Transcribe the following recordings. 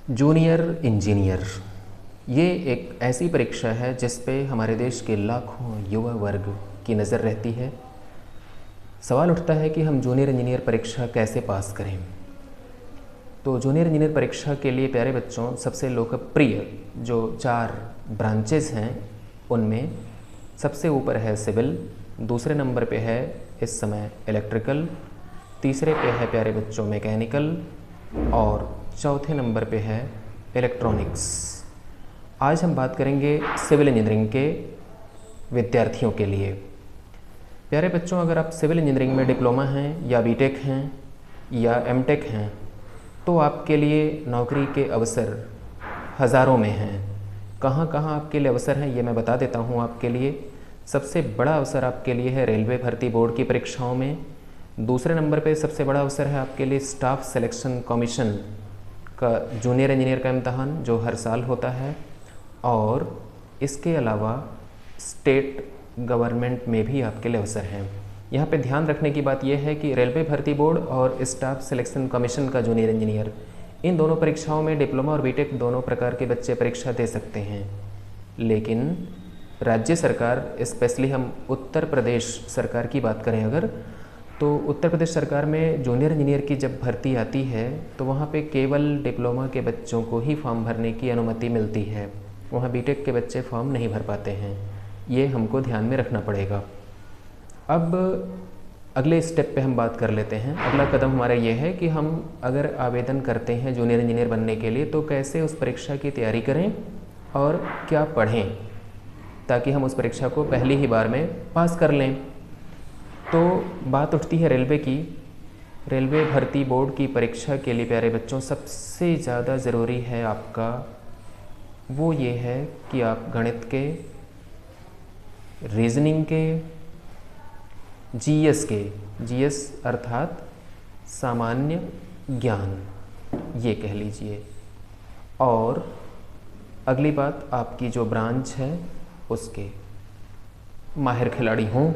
Junior engineer ये एक ऐसी परीक्षा है जिस पे हमारे देश के लाखों युवा वर्ग की नज़र रहती है। सवाल उठता है कि हम जूनियर इंजीनियर परीक्षा कैसे पास करें। तो जूनियर इंजीनियर परीक्षा के लिए प्यारे बच्चों सबसे लोकप्रिय जो 4 ब्रांचेस हैं उनमें सबसे ऊपर है सिविल, दूसरे नंबर पे है इस समय इलेक्ट्रिकल, तीसरे पे है प्यारे बच्चों मैकेनिकल और चौथे नंबर पे है इलेक्ट्रॉनिक्स। आज हम बात करेंगे सिविल इंजीनियरिंग के विद्यार्थियों के लिए। प्यारे बच्चों, अगर आप सिविल इंजीनियरिंग में डिप्लोमा हैं या बीटेक हैं या एमटेक हैं तो आपके लिए नौकरी के अवसर हज़ारों में हैं। कहाँ कहाँ आपके लिए अवसर हैं ये मैं बता देता हूँ आपके लिए। सबसे बड़ा अवसर आपके लिए है रेलवे भर्ती बोर्ड की परीक्षाओं में। दूसरे नंबर पे सबसे बड़ा अवसर है आपके लिए स्टाफ सिलेक्शन कमीशन का जूनियर इंजीनियर का इम्तहान जो हर साल होता है, और इसके अलावा स्टेट गवर्नमेंट में भी आपके लिए अवसर हैं। यहाँ पे ध्यान रखने की बात यह है कि रेलवे भर्ती बोर्ड और स्टाफ सिलेक्शन कमीशन का जूनियर इंजीनियर, इन दोनों परीक्षाओं में डिप्लोमा और बीटेक दोनों प्रकार के बच्चे परीक्षा दे सकते हैं। लेकिन राज्य सरकार, स्पेशली हम उत्तर प्रदेश सरकार की बात करें अगर, तो उत्तर प्रदेश सरकार में जूनियर इंजीनियर की जब भर्ती आती है तो वहाँ पे केवल डिप्लोमा के बच्चों को ही फॉर्म भरने की अनुमति मिलती है। वहाँ बीटेक के बच्चे फॉर्म नहीं भर पाते हैं। ये हमको ध्यान में रखना पड़ेगा। अब अगले स्टेप पे हम बात कर लेते हैं। अगला कदम हमारा ये है कि हम अगर आवेदन करते हैं जूनियर इंजीनियर बनने के लिए तो कैसे उस परीक्षा की तैयारी करें और क्या पढ़ें ताकि हम उस परीक्षा को पहली ही बार में पास कर लें। तो बात उठती है रेलवे की। रेलवे भर्ती बोर्ड की परीक्षा के लिए प्यारे बच्चों सबसे ज़्यादा ज़रूरी है आपका वो ये है कि आप गणित के, रीजनिंग के, जीएस अर्थात सामान्य ज्ञान ये कह लीजिए, और अगली बात आपकी जो ब्रांच है उसके माहिर खिलाड़ी हों।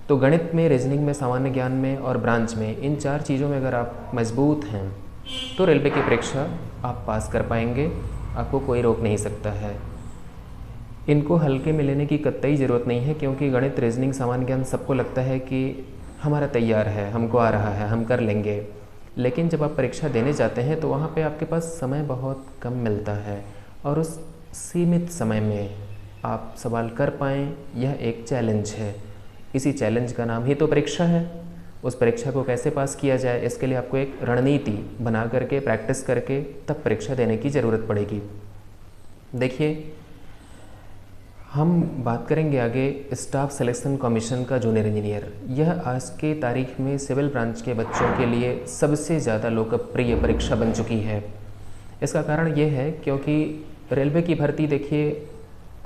तो गणित में, रीजनिंग में, सामान्य ज्ञान में और ब्रांच में, इन 4 चीज़ों में अगर आप मजबूत हैं तो रेलवे की परीक्षा आप पास कर पाएंगे। आपको कोई रोक नहीं सकता है। इनको हल्के में लेने की कतई ज़रूरत नहीं है, क्योंकि गणित, रीजनिंग, सामान्य ज्ञान सबको लगता है कि हमारा तैयार है, हमको आ रहा है, हम कर लेंगे। लेकिन जब आप परीक्षा देने जाते हैं तो वहाँ पे आपके पास समय बहुत कम मिलता है, और उस सीमित समय में आप सवाल कर पाएँ यह एक चैलेंज है। इसी चैलेंज का नाम ही तो परीक्षा है। उस परीक्षा को कैसे पास किया जाए, इसके लिए आपको एक रणनीति बना करके, प्रैक्टिस करके तब परीक्षा देने की ज़रूरत पड़ेगी। देखिए, हम बात करेंगे आगे स्टाफ सिलेक्शन कमीशन का जूनियर इंजीनियर। यह आज के तारीख में सिविल ब्रांच के बच्चों के लिए सबसे ज़्यादा लोकप्रिय परीक्षा बन चुकी है। इसका कारण ये है क्योंकि रेलवे की भर्ती देखिए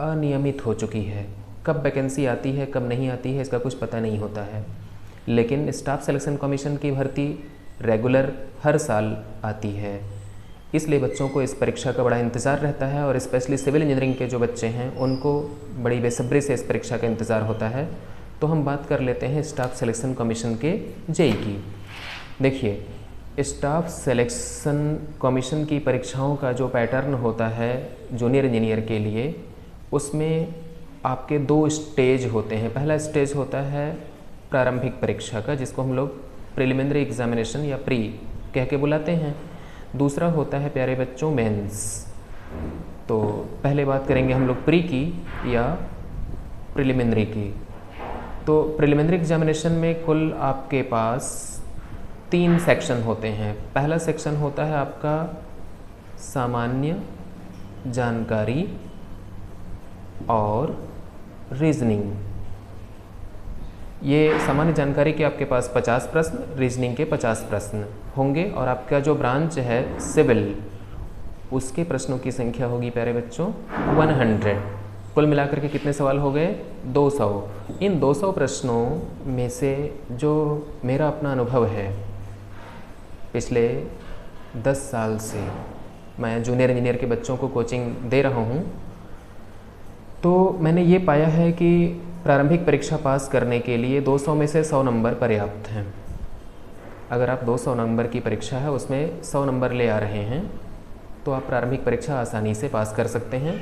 अनियमित हो चुकी है। कब वैकेंसी आती है, कब नहीं आती है, इसका कुछ पता नहीं होता है। लेकिन स्टाफ सिलेक्शन कमीशन की भर्ती रेगुलर हर साल आती है, इसलिए बच्चों को इस परीक्षा का बड़ा इंतज़ार रहता है, और स्पेशली सिविल इंजीनियरिंग के जो बच्चे हैं उनको बड़ी बेसब्री से इस परीक्षा का इंतज़ार होता है। तो हम बात कर लेते हैं स्टाफ सिलेक्शन कमीशन के जेई की। देखिए, स्टाफ सिलेक्शन कमीशन की परीक्षाओं का जो पैटर्न होता है जूनियर इंजीनियर के लिए, उसमें आपके 2 स्टेज होते हैं। पहला स्टेज होता है प्रारंभिक परीक्षा का, जिसको हम लोग प्रिलिमिनरी एग्जामिनेशन या प्री कह के बुलाते हैं। दूसरा होता है प्यारे बच्चों मेंस। तो पहले बात करेंगे हम लोग प्री की या प्रिलिमिनरी की। तो प्रिलिमिनरी एग्जामिनेशन में कुल आपके पास 3 सेक्शन होते हैं। पहला सेक्शन होता है आपका सामान्य जानकारी और रीजनिंग। ये सामान्य जानकारी के आपके पास 50 प्रश्न, रीजनिंग के 50 प्रश्न होंगे, और आपका जो ब्रांच है सिविल, उसके प्रश्नों की संख्या होगी प्यारे बच्चों 100। कुल मिलाकर के कितने सवाल हो गए? 200। इन 200 प्रश्नों में से जो मेरा अपना अनुभव है, पिछले 10 साल से मैं जूनियर इंजीनियर के बच्चों को कोचिंग दे रहा हूँ, तो मैंने ये पाया है कि प्रारंभिक परीक्षा पास करने के लिए 200 में से 100 नंबर पर्याप्त हैं। अगर आप 200 नंबर की परीक्षा है उसमें 100 नंबर ले आ रहे हैं तो आप प्रारंभिक परीक्षा आसानी से पास कर सकते हैं।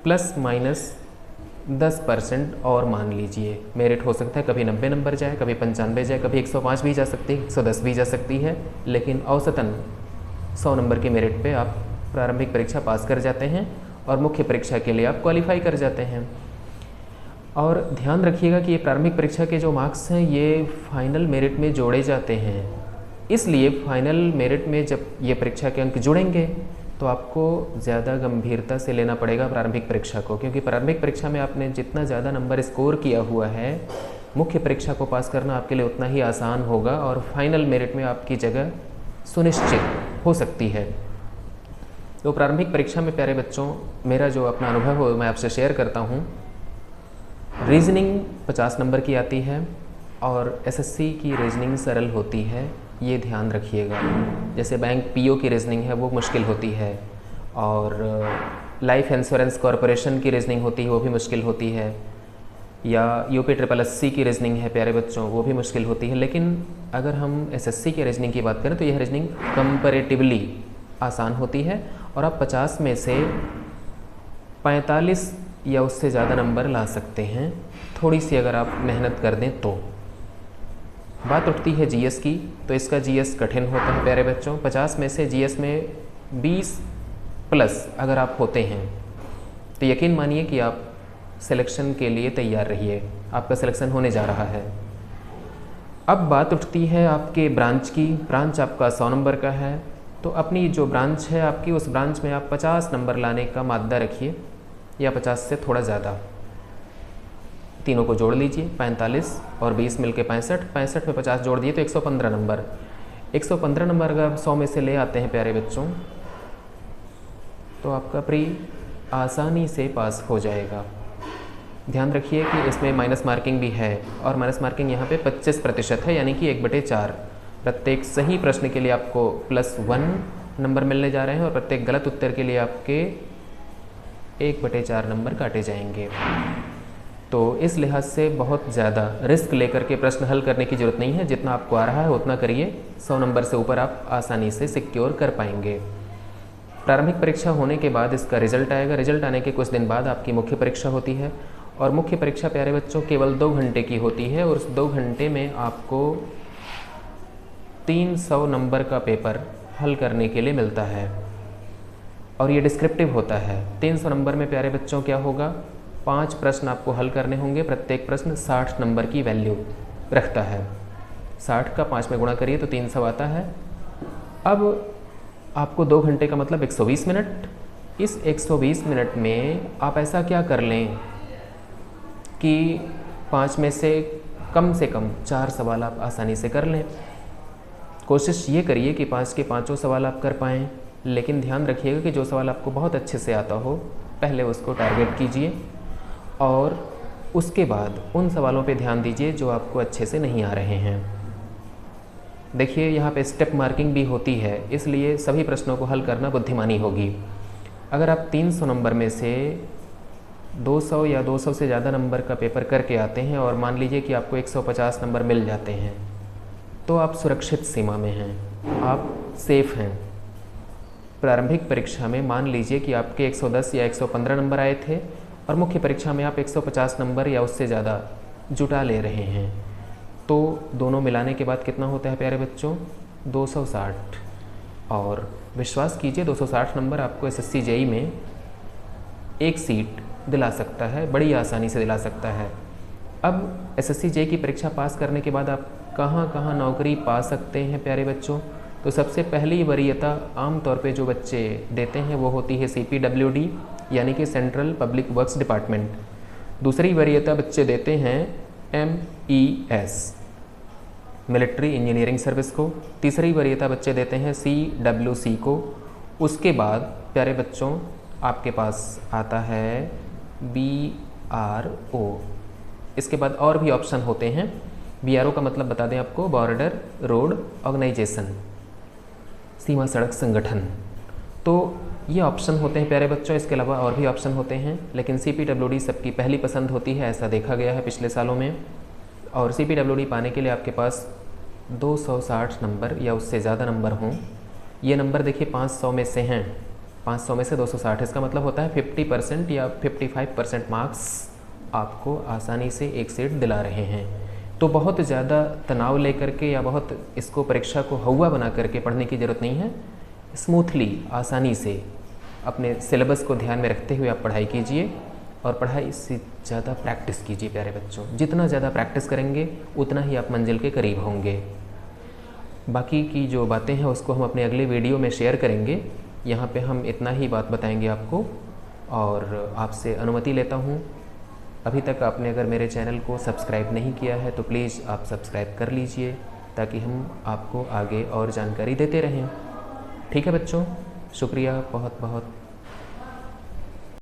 प्लस माइनस 10% और मान लीजिए मेरिट हो सकता है, कभी 90 नंबर जाए, कभी 95 जाए, कभी 105 भी जा सकती है, 110 भी जा सकती है, लेकिन औसतन 100 नंबर के मेरिट पे आप प्रारंभिक परीक्षा पास कर जाते हैं और मुख्य परीक्षा के लिए आप क्वालिफाई कर जाते हैं। और ध्यान रखिएगा कि ये प्रारंभिक परीक्षा के जो मार्क्स हैं ये फाइनल मेरिट में जोड़े जाते हैं, इसलिए फाइनल मेरिट में जब ये परीक्षा के अंक जुड़ेंगे तो आपको ज़्यादा गंभीरता से लेना पड़ेगा प्रारंभिक परीक्षा को, क्योंकि प्रारंभिक परीक्षा में आपने जितना ज़्यादा नंबर स्कोर किया हुआ है, मुख्य परीक्षा को पास करना आपके लिए उतना ही आसान होगा और फाइनल मेरिट में आपकी जगह सुनिश्चित हो सकती है। तो प्रारंभिक परीक्षा में प्यारे बच्चों, मेरा जो अपना अनुभव है मैं आपसे शेयर करता हूँ। रीजनिंग 50 नंबर की आती है और एसएससी की रीजनिंग सरल होती है, ये ध्यान रखिएगा। जैसे बैंक पीओ की रीजनिंग है वो मुश्किल होती है, और लाइफ इंश्योरेंस कॉरपोरेशन की रीजनिंग होती है वो भी मुश्किल होती है, या यूपी SSSC की रीजनिंग है प्यारे बच्चों वो भी मुश्किल होती है। लेकिन अगर हम एसएससी की रीजनिंग की बात करें तो यह रीजनिंग कंपैरेटिवली आसान होती है और आप 50 में से 45 या उससे ज़्यादा नंबर ला सकते हैं, थोड़ी सी अगर आप मेहनत कर दें तो। बात उठती है जीएस की, तो इसका जीएस कठिन होता है प्यारे बच्चों। 50 में से जीएस में 20 प्लस अगर आप होते हैं तो यकीन मानिए कि आप सिलेक्शन के लिए तैयार रहिए, आपका सिलेक्शन होने जा रहा है। अब बात उठती है आपके ब्रांच की। ब्रांच आपका 100 नंबर का है, तो अपनी जो ब्रांच है आपकी, उस ब्रांच में आप 50 नंबर लाने का मादा रखिए, या 50 से थोड़ा ज़्यादा। तीनों को जोड़ लीजिए, 45 और 20 मिलके 65, 65 में 50 जोड़ दिए तो 115 नंबर। 115 नंबर अगर आप 100 में से ले आते हैं प्यारे बच्चों, तो आपका प्री आसानी से पास हो जाएगा। ध्यान रखिए कि इसमें माइनस मार्किंग भी है, और माइनस मार्किंग यहाँ पे 25% है, यानी कि 1/4। प्रत्येक सही प्रश्न के लिए आपको +1 नंबर मिलने जा रहे हैं और प्रत्येक गलत उत्तर के लिए आपके 1/4 नंबर काटे जाएंगे। तो इस लिहाज से बहुत ज़्यादा रिस्क लेकर के प्रश्न हल करने की ज़रूरत नहीं है, जितना आपको आ रहा है उतना करिए, 100 नंबर से ऊपर आप आसानी से सिक्योर कर पाएंगे। प्रारंभिक परीक्षा होने के बाद इसका रिजल्ट आएगा। रिजल्ट आने के कुछ दिन बाद आपकी मुख्य परीक्षा होती है, और मुख्य परीक्षा प्यारे बच्चों केवल 2 घंटे की होती है, और उस 2 घंटे में आपको 300 नंबर का पेपर हल करने के लिए मिलता है, और ये डिस्क्रिप्टिव होता है। 300 नंबर में प्यारे बच्चों क्या होगा, 5 प्रश्न आपको हल करने होंगे। प्रत्येक प्रश्न 60 नंबर की वैल्यू रखता है। 60 का 5 में गुणा करिए तो 300 आता है। अब आपको 2 घंटे का मतलब 120 मिनट। इस 120 मिनट में आप ऐसा क्या कर लें कि 5 में से कम 4 सवाल आप आसानी से कर लें। कोशिश ये करिए कि 5 के 5 सवाल आप कर पाएँ, लेकिन ध्यान रखिएगा कि जो सवाल आपको बहुत अच्छे से आता हो पहले उसको टारगेट कीजिए, और उसके बाद उन सवालों पे ध्यान दीजिए जो आपको अच्छे से नहीं आ रहे हैं। देखिए यहाँ पे स्टेप मार्किंग भी होती है, इसलिए सभी प्रश्नों को हल करना बुद्धिमानी होगी। अगर आप 300 नंबर में से 200 या 200 से ज़्यादा नंबर का पेपर करके आते हैं और मान लीजिए कि आपको 150 नंबर मिल जाते हैं, तो आप सुरक्षित सीमा में हैं, आप सेफ हैं। प्रारंभिक परीक्षा में मान लीजिए कि आपके 110 या 115 नंबर आए थे और मुख्य परीक्षा में आप 150 नंबर या उससे ज़्यादा जुटा ले रहे हैं, तो दोनों मिलाने के बाद कितना होता है प्यारे बच्चों, 260। और विश्वास कीजिए 260 नंबर आपको एसएससी जेईई में एक सीट दिला सकता है, बड़ी आसानी से दिला सकता है। अब एसएससी जेईई की परीक्षा पास करने के बाद आप कहाँ कहाँ नौकरी पा सकते हैं प्यारे बच्चों, तो सबसे पहली वरीयता आमतौर पे जो बच्चे देते हैं वो होती है CPWD, यानी कि सेंट्रल पब्लिक वर्क्स डिपार्टमेंट। दूसरी वरीयता बच्चे देते हैं MES, मिलिट्री इंजीनियरिंग सर्विस को। तीसरी वरीयता बच्चे देते हैं CWC को। उसके बाद प्यारे बच्चों आपके पास आता है BRO। इसके बाद और भी ऑप्शन होते हैं। BRO का मतलब बता दें आपको, बॉर्डर रोड ऑर्गेनाइजेशन, सीमा सड़क संगठन। तो ये ऑप्शन होते हैं प्यारे बच्चों, इसके अलावा और भी ऑप्शन होते हैं, लेकिन CPWD सबकी पहली पसंद होती है, ऐसा देखा गया है पिछले सालों में। और CPWD पाने के लिए आपके पास 260 नंबर या उससे ज़्यादा नंबर हों, ये नंबर देखिए 500 में से हैं, 500 में से 260, इसका मतलब होता है 50% या 55% मार्क्स आपको आसानी से एक सेट दिला रहे हैं। तो बहुत ज़्यादा तनाव लेकर के या बहुत इसको परीक्षा को हवा बना करके पढ़ने की ज़रूरत नहीं है। स्मूथली, आसानी से अपने सिलेबस को ध्यान में रखते हुए आप पढ़ाई कीजिए और पढ़ाई से ज़्यादा प्रैक्टिस कीजिए प्यारे बच्चों। जितना ज़्यादा प्रैक्टिस करेंगे उतना ही आप मंजिल के करीब होंगे। बाकी की जो बातें हैं उसको हम अपने अगले वीडियो में शेयर करेंगे। यहाँ पे हम इतना ही बात बताएंगे आपको और आपसे अनुमति लेता हूँ। अभी तक आपने अगर मेरे चैनल को सब्सक्राइब नहीं किया है तो प्लीज़ आप सब्सक्राइब कर लीजिए ताकि हम आपको आगे और जानकारी देते रहें। ठीक है बच्चों, शुक्रिया बहुत बहुत।